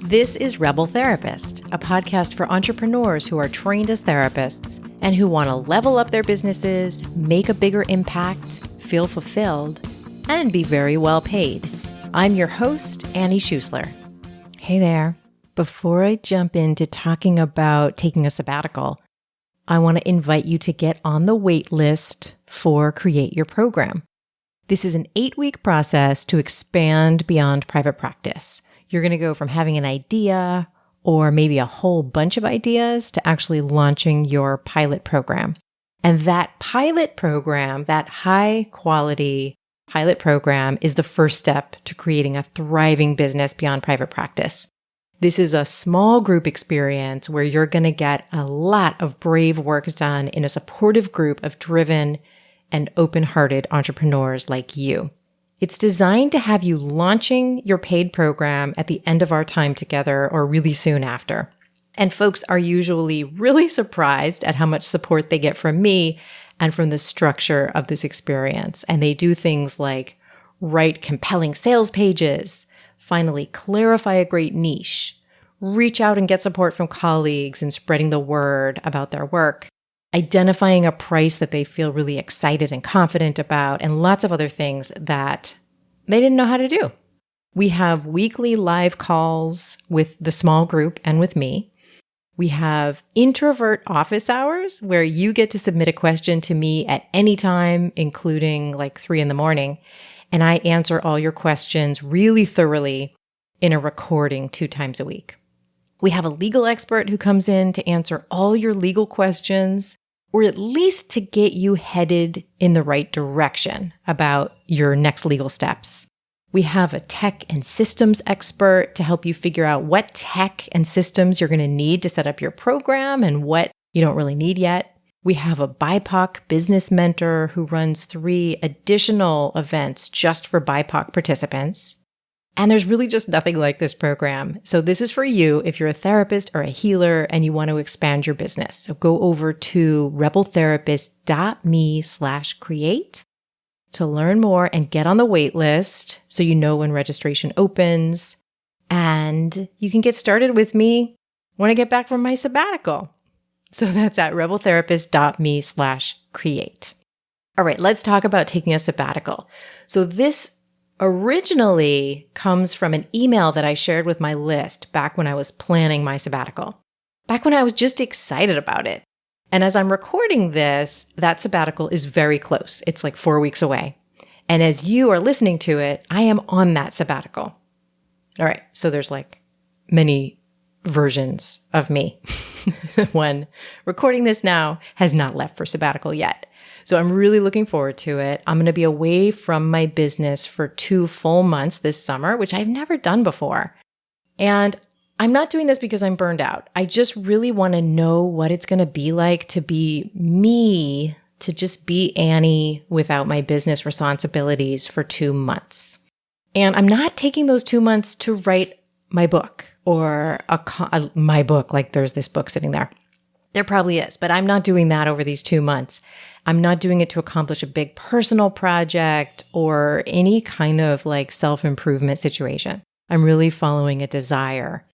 This is Rebel Therapist, a podcast for entrepreneurs who are trained as therapists and who want to level up their businesses, make a bigger impact, feel fulfilled, and be very well paid. I'm your host, Annie Schusler. Hey there. Before I jump into talking about taking a sabbatical, I want to invite you to get on the wait list for Create Your Program. This is an 8-week process to expand beyond private practice. You're going to go from having an idea or maybe a whole bunch of ideas to actually launching your pilot program. And that pilot program, that high quality pilot program, is the first step to creating a thriving business beyond private practice. This is a small group experience where you're going to get a lot of brave work done in a supportive group of driven and open-hearted entrepreneurs like you. It's designed to have you launching your paid program at the end of our time together or really soon after. And folks are usually really surprised at how much support they get from me and from the structure of this experience. And they do things like write compelling sales pages, finally clarify a great niche, reach out and get support from colleagues in spreading the word about their work, identifying a price that they feel really excited and confident about, and lots of other things that they didn't know how to do. We have weekly live calls with the small group and with me. We have introvert office hours where you get to submit a question to me at any time, including like 3 a.m, and I answer all your questions really thoroughly in a recording 2 times a week. We have a legal expert who comes in to answer all your legal questions, or at least to get you headed in the right direction about your next legal steps. We have a tech and systems expert to help you figure out what tech and systems you're going to need to set up your program and what you don't really need yet. We have a BIPOC business mentor who runs 3 additional events just for BIPOC participants. And there's really just nothing like this program. So this is for you if you're a therapist or a healer and you want to expand your business. So go over to rebeltherapist.me/create to learn more and get on the wait list so you know when registration opens. And you can get started with me when I get back from my sabbatical. So that's at rebeltherapist.me/create. All right, let's talk about taking a sabbatical. So this originally comes from an email that I shared with my list back when I was planning my sabbatical, back when I was just excited about it. And as I'm recording this, that sabbatical is very close. It's like 4 weeks away. And as you are listening to it, I am on that sabbatical. All right, so there's like many versions of me. One recording this now has not left for sabbatical yet. So I'm really looking forward to it. I'm going to be away from my business for 2 full months this summer, which I've never done before. And I'm not doing this because I'm burned out. I just really want to know what it's going to be like to be me, to just be Annie without my business responsibilities for 2 months. And I'm not taking those 2 months to write my book or my book, like there's this book sitting there. There probably is, but I'm not doing that over these 2 months. I'm not doing it to accomplish a big personal project or any kind of like self-improvement situation. I'm really following a desire.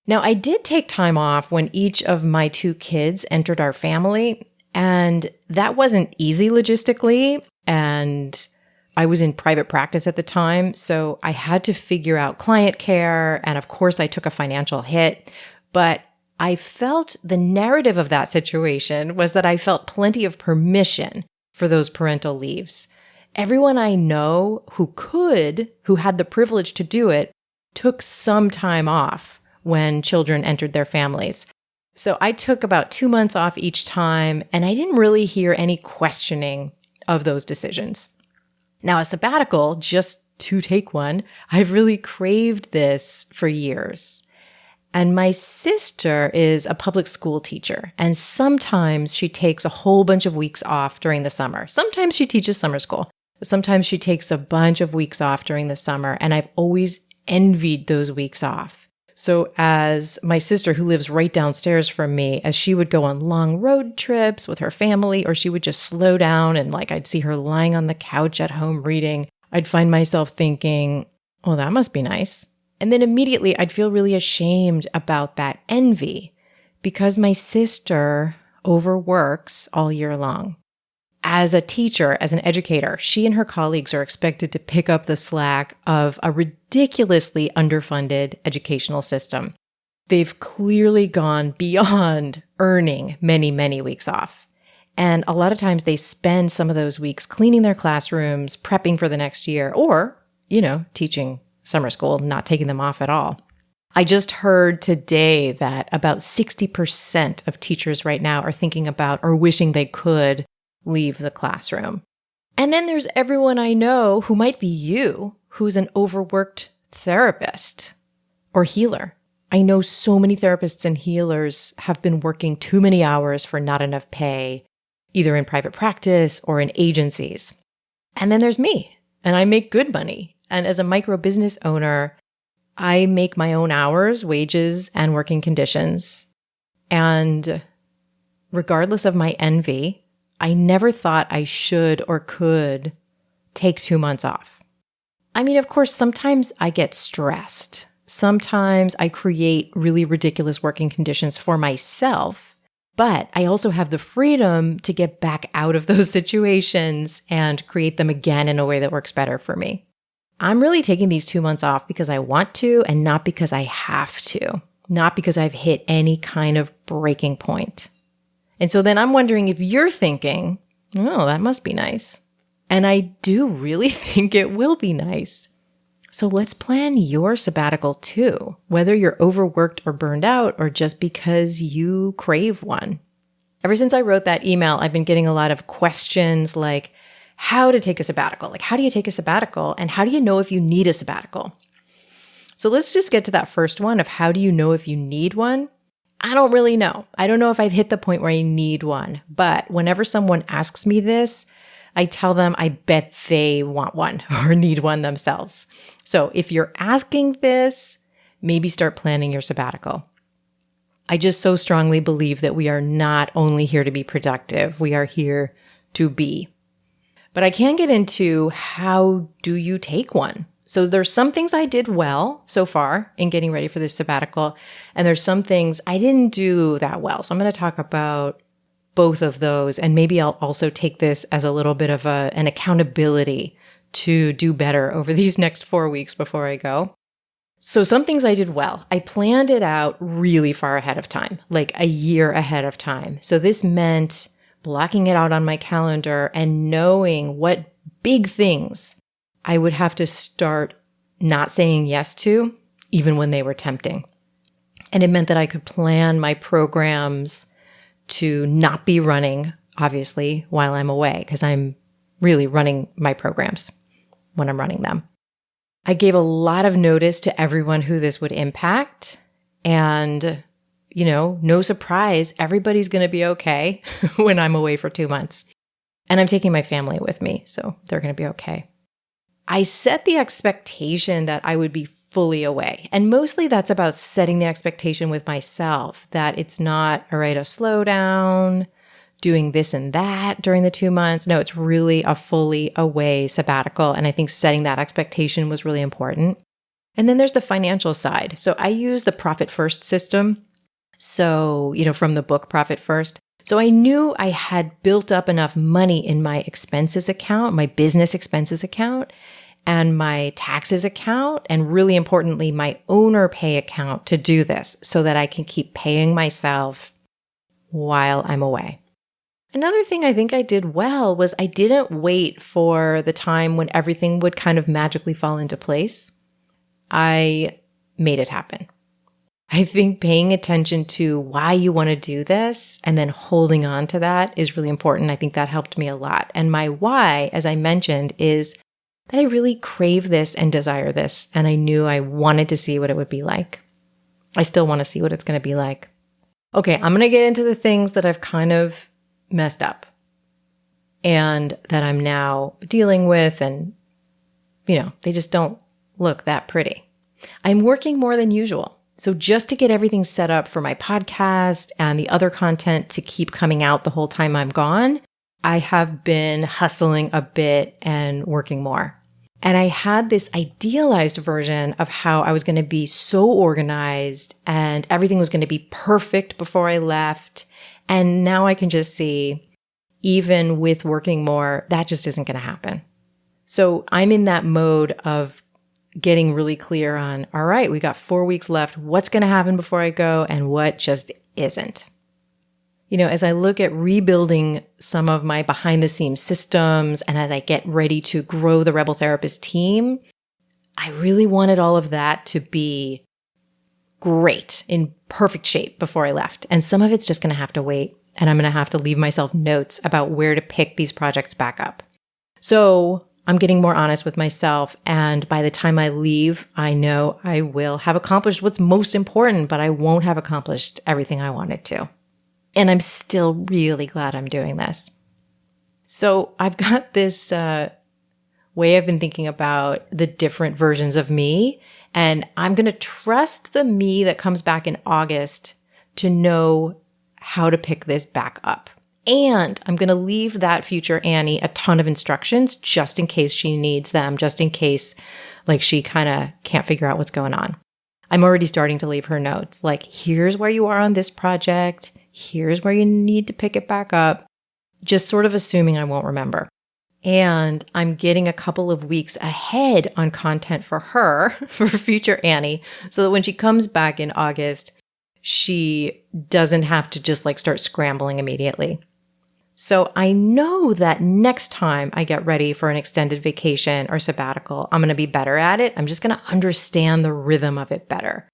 Now, I did take time off when each of my 2 kids entered our family, and that wasn't easy logistically, and I was in private practice at the time, so I had to figure out client care, and of course I took a financial hit, but I felt the narrative of that situation was that I felt plenty of permission for those parental leaves. Everyone I know who had the privilege to do it, took some time off when children entered their families. So I took about 2 months off each time, and I didn't really hear any questioning of those decisions. Now, a sabbatical, just to take one, I've really craved this for years. And my sister is a public school teacher, and sometimes she takes a whole bunch of weeks off during the summer. Sometimes she teaches summer school, but sometimes she takes a bunch of weeks off during the summer, and I've always envied those weeks off. So as my sister, who lives right downstairs from me, as she would go on long road trips with her family, or she would just slow down and like I'd see her lying on the couch at home reading, I'd find myself thinking, oh, that must be nice. And then immediately I'd feel really ashamed about that envy because my sister overworks all year long. As a teacher, as an educator, she and her colleagues are expected to pick up the slack of a ridiculously underfunded educational system. They've clearly gone beyond earning many, many weeks off. And a lot of times they spend some of those weeks cleaning their classrooms, prepping for the next year, or, teaching summer school, not taking them off at all. I just heard today that about 60% of teachers right now are thinking about or wishing they could leave the classroom. And then there's everyone I know who might be you, who's an overworked therapist or healer. I know so many therapists and healers have been working too many hours for not enough pay, either in private practice or in agencies. And then there's me, and I make good money. And as a micro business owner, I make my own hours, wages, and working conditions. And regardless of my envy, I never thought I should or could take 2 months off. I mean, of course, sometimes I get stressed. Sometimes I create really ridiculous working conditions for myself, but I also have the freedom to get back out of those situations and create them again in a way that works better for me. I'm really taking these 2 months off because I want to and not because I have to, not because I've hit any kind of breaking point. And so then I'm wondering if you're thinking, oh, that must be nice. And I do really think it will be nice. So let's plan your sabbatical too, whether you're overworked or burned out or just because you crave one. Ever since I wrote that email, I've been getting a lot of questions like how to take a sabbatical. Like, how do you take a sabbatical? And how do you know if you need a sabbatical? So let's just get to that first one of how do you know if you need one? I don't really know. I don't know if I've hit the point where I need one. But whenever someone asks me this, I tell them I bet they want one or need one themselves. So if you're asking this, maybe start planning your sabbatical. I just so strongly believe that we are not only here to be productive, we are here to be. But I can get into how do you take one? So there's some things I did well so far in getting ready for this sabbatical, and there's some things I didn't do that well. So I'm going to talk about both of those, and maybe I'll also take this as a little bit of an accountability to do better over these next 4 weeks before I go. So some things I did well. I planned it out really far ahead of time, like a year ahead of time. So this meant blocking it out on my calendar and knowing what big things I would have to start not saying yes to, even when they were tempting. And it meant that I could plan my programs to not be running, obviously, while I'm away, because I'm really running my programs when I'm running them. I gave a lot of notice to everyone who this would impact. And, no surprise, everybody's going to be okay when I'm away for 2 months. And I'm taking my family with me, so they're going to be okay. I set the expectation that I would be fully away. And mostly that's about setting the expectation with myself that it's not, all right, a slowdown, doing this and that during the 2 months. No, it's really a fully away sabbatical. And I think setting that expectation was really important. And then there's the financial side. So I use the Profit First system. So, from the book Profit First. So I knew I had built up enough money in my expenses account, my business expenses account, and my taxes account, and really importantly, my owner pay account to do this so that I can keep paying myself while I'm away. Another thing I think I did well was I didn't wait for the time when everything would kind of magically fall into place. I made it happen. I think paying attention to why you want to do this and then holding on to that is really important. I think that helped me a lot. And my why, as I mentioned, is that I really crave this and desire this. And I knew I wanted to see what it would be like. I still want to see what it's going to be like. Okay, I'm going to get into the things that I've kind of messed up and that I'm now dealing with. And, they just don't look that pretty. I'm working more than usual. So just to get everything set up for my podcast and the other content to keep coming out the whole time I'm gone, I have been hustling a bit and working more. And I had this idealized version of how I was going to be so organized and everything was going to be perfect before I left. And now I can just see, even with working more, that just isn't going to happen. So I'm in that mode of getting really clear on, all right, we got 4 weeks left. What's going to happen before I go and what just isn't? As I look at rebuilding some of my behind the scenes systems and as I get ready to grow the Rebel Therapist team, I really wanted all of that to be great, in perfect shape before I left. And some of it's just going to have to wait. And I'm going to have to leave myself notes about where to pick these projects back up. So I'm getting more honest with myself. And by the time I leave, I know I will have accomplished what's most important, but I won't have accomplished everything I wanted to. And I'm still really glad I'm doing this. So I've got this way I've been thinking about the different versions of me. And I'm going to trust the me that comes back in August to know how to pick this back up. And I'm going to leave that future Annie a ton of instructions just in case she needs them, just in case she kind of can't figure out what's going on. I'm already starting to leave her notes here's where you are on this project. Here's where you need to pick it back up. Just sort of assuming I won't remember. And I'm getting a couple of weeks ahead on content for her, for future Annie, so that when she comes back in August, she doesn't have to just start scrambling immediately. So I know that next time I get ready for an extended vacation or sabbatical, I'm going to be better at it. I'm just going to understand the rhythm of it better.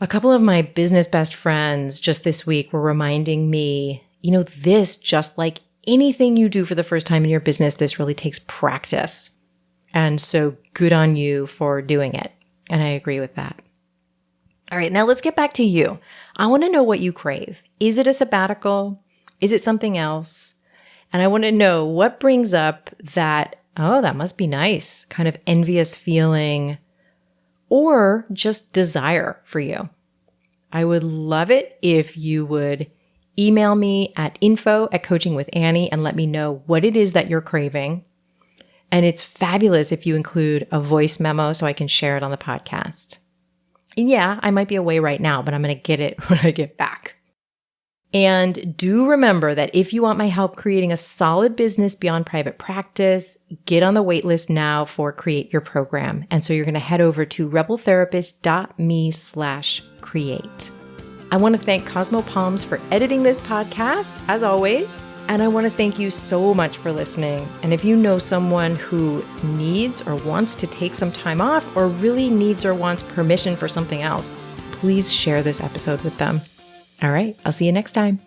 A couple of my business best friends just this week were reminding me, this, just like anything you do for the first time in your business, this really takes practice. And so good on you for doing it. And I agree with that. All right, now let's get back to you. I want to know what you crave. Is it a sabbatical? Is it something else? And I want to know what brings up that, oh, that must be nice, kind of envious feeling, or just desire for you. I would love it if you would email me at info@coachingwithannie and let me know what it is that you're craving. And it's fabulous if you include a voice memo so I can share it on the podcast. And yeah, I might be away right now, but I'm going to get it when I get back. And do remember that if you want my help creating a solid business beyond private practice, get on the waitlist now for Create Your Program. And so you're going to head over to rebeltherapist.me/create. I want to thank Cosmo Palms for editing this podcast, as always. And I want to thank you so much for listening. And if you know someone who needs or wants to take some time off, or really needs or wants permission for something else, please share this episode with them. All right, I'll see you next time.